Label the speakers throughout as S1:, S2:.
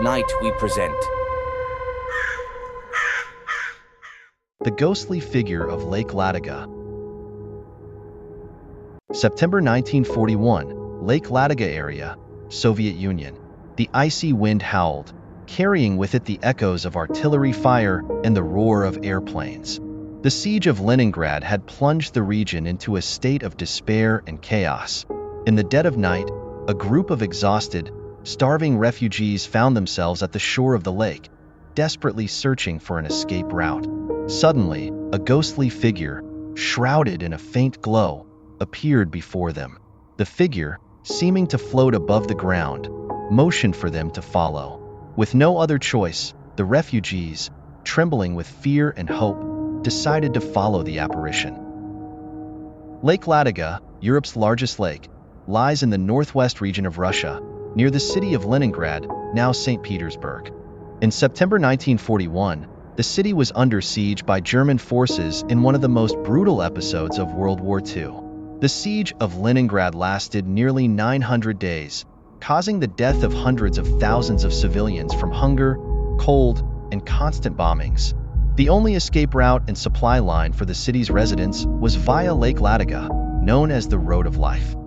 S1: Tonight we present
S2: The ghostly figure of Lake Ladoga. September 1941, Lake Ladoga Area, Soviet Union. The icy wind howled, carrying with it the echoes of artillery fire and the roar of airplanes. The Siege of Leningrad had plunged the region into a state of despair and chaos. In the dead of night, a group of exhausted, starving refugees found themselves at the shore of the lake, desperately searching for an escape route. Suddenly, a ghostly figure, shrouded in a faint glow, appeared before them. The figure, seeming to float above the ground, motioned for them to follow. With no other choice, the refugees, trembling with fear and hope, decided to follow the apparition. Lake Ladoga, Europe's largest lake, lies in the northwest region of Russia, near the city of Leningrad, now St. Petersburg. In September 1941, the city was under siege by German forces in one of the most brutal episodes of World War II. The Siege of Leningrad lasted nearly 900 days, causing the death of hundreds of thousands of civilians from hunger, cold, and constant bombings. The only escape route and supply line for the city's residents was via Lake Ladoga, known as the Road of Life.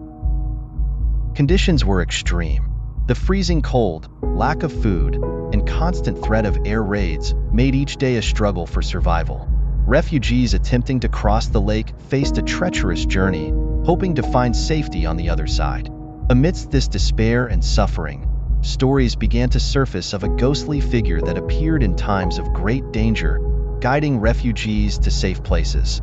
S2: Conditions were extreme. The freezing cold, lack of food, and constant threat of air raids made each day a struggle for survival. Refugees attempting to cross the lake faced a treacherous journey, hoping to find safety on the other side. Amidst this despair and suffering, stories began to surface of a ghostly figure that appeared in times of great danger, guiding refugees to safe places.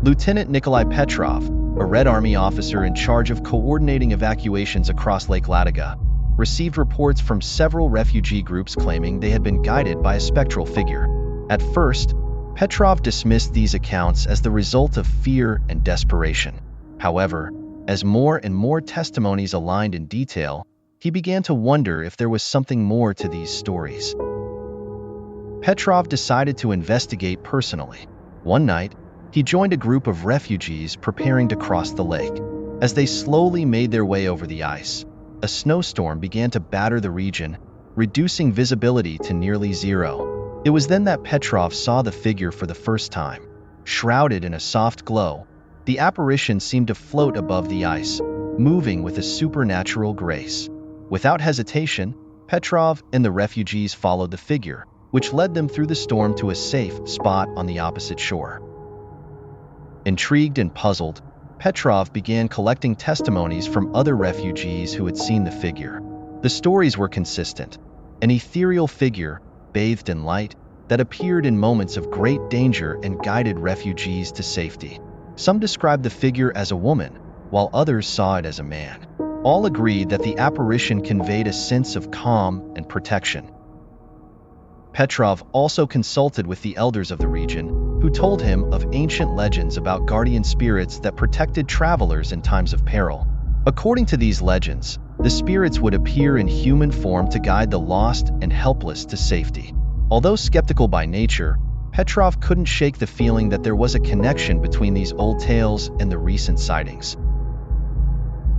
S2: Lieutenant Nikolai Petrov, a Red Army officer in charge of coordinating evacuations across Lake Ladoga, received reports from several refugee groups claiming they had been guided by a spectral figure. At first, Petrov dismissed these accounts as the result of fear and desperation. However, as more and more testimonies aligned in detail, he began to wonder if there was something more to these stories. Petrov decided to investigate personally. One night, he joined a group of refugees preparing to cross the lake. As they slowly made their way over the ice, a snowstorm began to batter the region, reducing visibility to nearly zero. It was then that Petrov saw the figure for the first time. Shrouded in a soft glow, the apparition seemed to float above the ice, moving with a supernatural grace. Without hesitation, Petrov and the refugees followed the figure, which led them through the storm to a safe spot on the opposite shore. Intrigued and puzzled, Petrov began collecting testimonies from other refugees who had seen the figure. The stories were consistent: an ethereal figure, bathed in light, that appeared in moments of great danger and guided refugees to safety. Some described the figure as a woman, while others saw it as a man. All agreed that the apparition conveyed a sense of calm and protection. Petrov also consulted with the elders of the region, who told him of ancient legends about guardian spirits that protected travelers in times of peril. According to these legends, the spirits would appear in human form to guide the lost and helpless to safety. Although skeptical by nature, Petrov couldn't shake the feeling that there was a connection between these old tales and the recent sightings.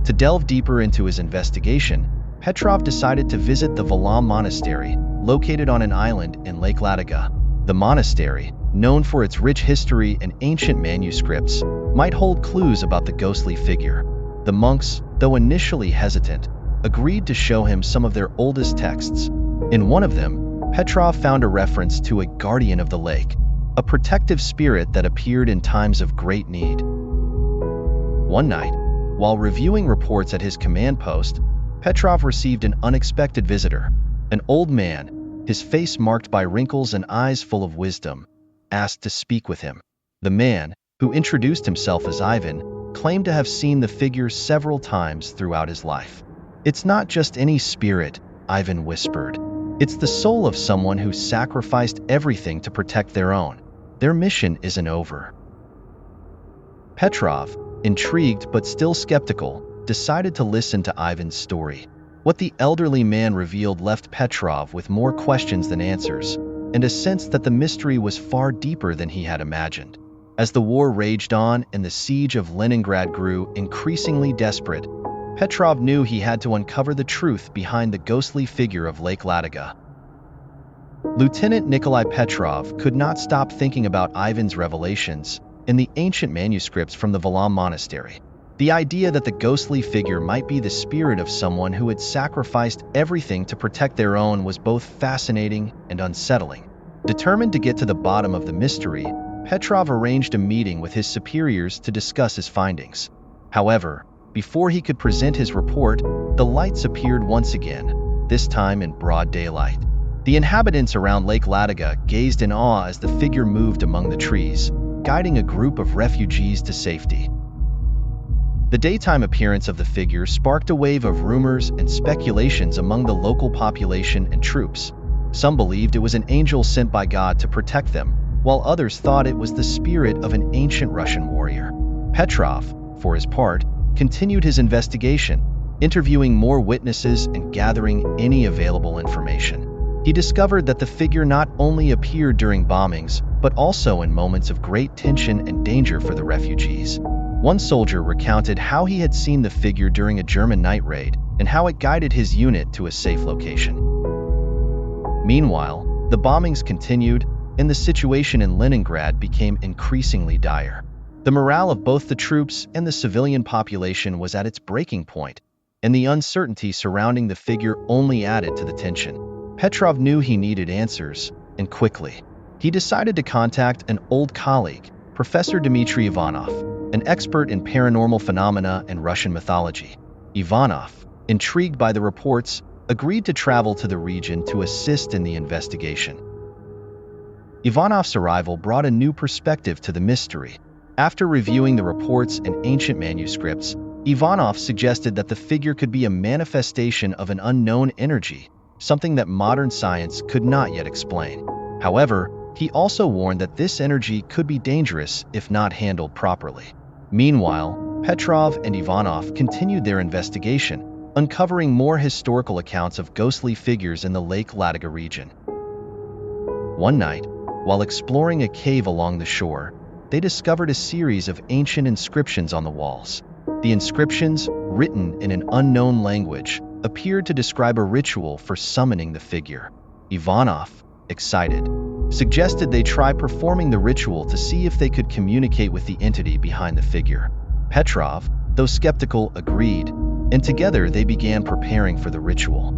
S2: To delve deeper into his investigation, Petrov decided to visit the Valam Monastery, located on an island in Lake Ladoga. The monastery, known for its rich history and ancient manuscripts, might hold clues about the ghostly figure. The monks, though initially hesitant, agreed to show him some of their oldest texts. In one of them, Petrov found a reference to a guardian of the lake, a protective spirit that appeared in times of great need. One night, while reviewing reports at his command post, Petrov received an unexpected visitor. An old man, his face marked by wrinkles and eyes full of wisdom, asked to speak with him. The man, who introduced himself as Ivan, claimed to have seen the figure several times throughout his life. "It's not just any spirit," Ivan whispered. "It's the soul of someone who sacrificed everything to protect their own. Their mission isn't over." Petrov, intrigued but still skeptical, decided to listen to Ivan's story. What the elderly man revealed left Petrov with more questions than answers, and a sense that the mystery was far deeper than he had imagined. As the war raged on and the siege of Leningrad grew increasingly desperate, Petrov knew he had to uncover the truth behind the ghostly figure of Lake Ladoga. Lieutenant Nikolai Petrov could not stop thinking about Ivan's revelations in the ancient manuscripts from the Valam monastery. The idea that the ghostly figure might be the spirit of someone who had sacrificed everything to protect their own was both fascinating and unsettling. Determined to get to the bottom of the mystery, Petrov arranged a meeting with his superiors to discuss his findings. However, before he could present his report, the lights appeared once again, this time in broad daylight. The inhabitants around Lake Ladoga gazed in awe as the figure moved among the trees, guiding a group of refugees to safety. The daytime appearance of the figure sparked a wave of rumors and speculations among the local population and troops. Some believed it was an angel sent by God to protect them, while others thought it was the spirit of an ancient Russian warrior. Petrov, for his part, continued his investigation, interviewing more witnesses and gathering any available information. He discovered that the figure not only appeared during bombings, but also in moments of great tension and danger for the refugees. One soldier recounted how he had seen the figure during a German night raid and how it guided his unit to a safe location. Meanwhile, the bombings continued, and the situation in Leningrad became increasingly dire. The morale of both the troops and the civilian population was at its breaking point, and the uncertainty surrounding the figure only added to the tension. Petrov knew he needed answers, and quickly. He decided to contact an old colleague, Professor Dmitry Ivanov, an expert in paranormal phenomena and Russian mythology. Ivanov, intrigued by the reports, agreed to travel to the region to assist in the investigation. Ivanov's arrival brought a new perspective to the mystery. After reviewing the reports and ancient manuscripts, Ivanov suggested that the figure could be a manifestation of an unknown energy, something that modern science could not yet explain. However, he also warned that this energy could be dangerous if not handled properly. Meanwhile, Petrov and Ivanov continued their investigation, uncovering more historical accounts of ghostly figures in the Lake Ladoga region. One night, while exploring a cave along the shore, they discovered a series of ancient inscriptions on the walls. The inscriptions, written in an unknown language, appeared to describe a ritual for summoning the figure. Ivanov, excited, suggested they try performing the ritual to see if they could communicate with the entity behind the figure. Petrov, though skeptical, agreed, and together they began preparing for the ritual.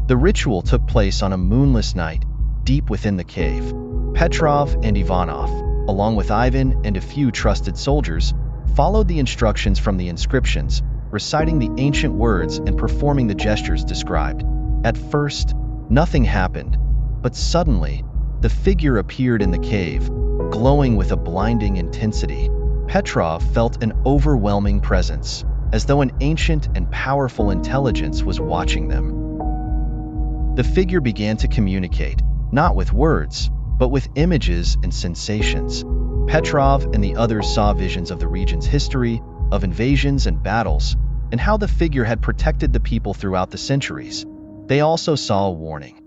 S2: The ritual took place on a moonless night, deep within the cave. Petrov and Ivanov, along with Ivan and a few trusted soldiers, followed the instructions from the inscriptions, reciting the ancient words and performing the gestures described. At first, nothing happened, but suddenly, the figure appeared in the cave, glowing with a blinding intensity. Petrov felt an overwhelming presence, as though an ancient and powerful intelligence was watching them. The figure began to communicate, not with words, but with images and sensations. Petrov and the others saw visions of the region's history, of invasions and battles, and how the figure had protected the people throughout the centuries. They also saw a warning.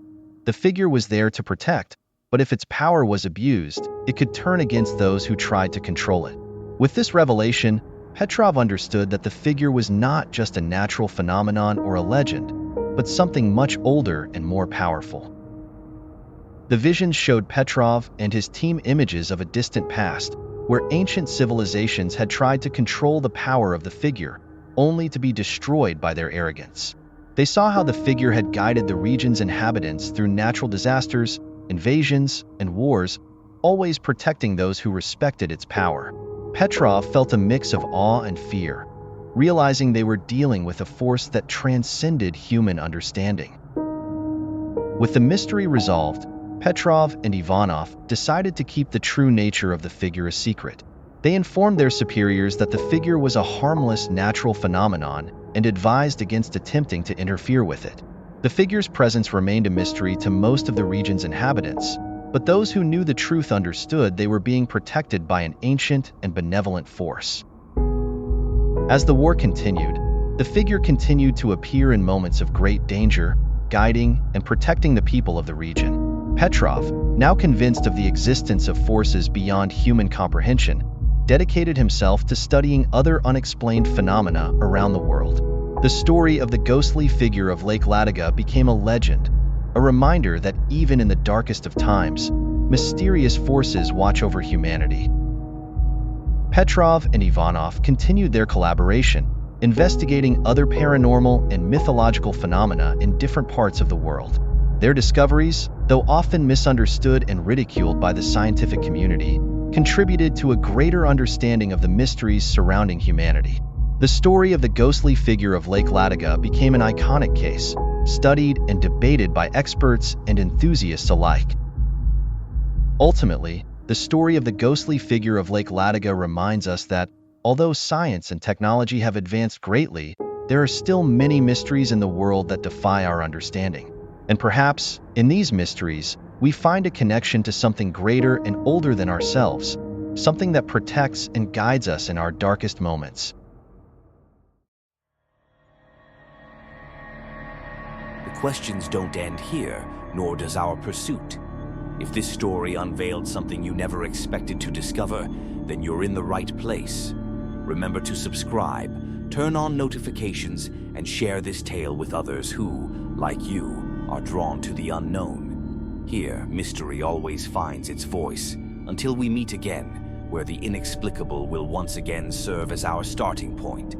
S2: The figure was there to protect, but if its power was abused, it could turn against those who tried to control it. With this revelation, Petrov understood that the figure was not just a natural phenomenon or a legend, but something much older and more powerful. The visions showed Petrov and his team images of a distant past, where ancient civilizations had tried to control the power of the figure, only to be destroyed by their arrogance. They saw how the figure had guided the region's inhabitants through natural disasters, invasions, and wars, always protecting those who respected its power. Petrov felt a mix of awe and fear, realizing they were dealing with a force that transcended human understanding. With the mystery resolved, Petrov and Ivanov decided to keep the true nature of the figure a secret. They informed their superiors that the figure was a harmless natural phenomenon and advised against attempting to interfere with it. The figure's presence remained a mystery to most of the region's inhabitants, but those who knew the truth understood they were being protected by an ancient and benevolent force. As the war continued, the figure continued to appear in moments of great danger, guiding and protecting the people of the region. Petrov, now convinced of the existence of forces beyond human comprehension, dedicated himself to studying other unexplained phenomena around the world. The story of the ghostly figure of Lake Ladoga became a legend, a reminder that even in the darkest of times, mysterious forces watch over humanity. Petrov and Ivanov continued their collaboration, investigating other paranormal and mythological phenomena in different parts of the world. Their discoveries, though often misunderstood and ridiculed by the scientific community, contributed to a greater understanding of the mysteries surrounding humanity. The story of the ghostly figure of Lake Ladoga became an iconic case, studied and debated by experts and enthusiasts alike. Ultimately, the story of the ghostly figure of Lake Ladoga reminds us that, although science and technology have advanced greatly, there are still many mysteries in the world that defy our understanding. And perhaps, in these mysteries, we find a connection to something greater and older than ourselves, something that protects and guides us in our darkest moments.
S1: The questions don't end here, nor does our pursuit. If this story unveiled something you never expected to discover, then you're in the right place. Remember to subscribe, turn on notifications, and share this tale with others who, like you, are drawn to the unknown. Here, mystery always finds its voice, until we meet again, where the inexplicable will once again serve as our starting point.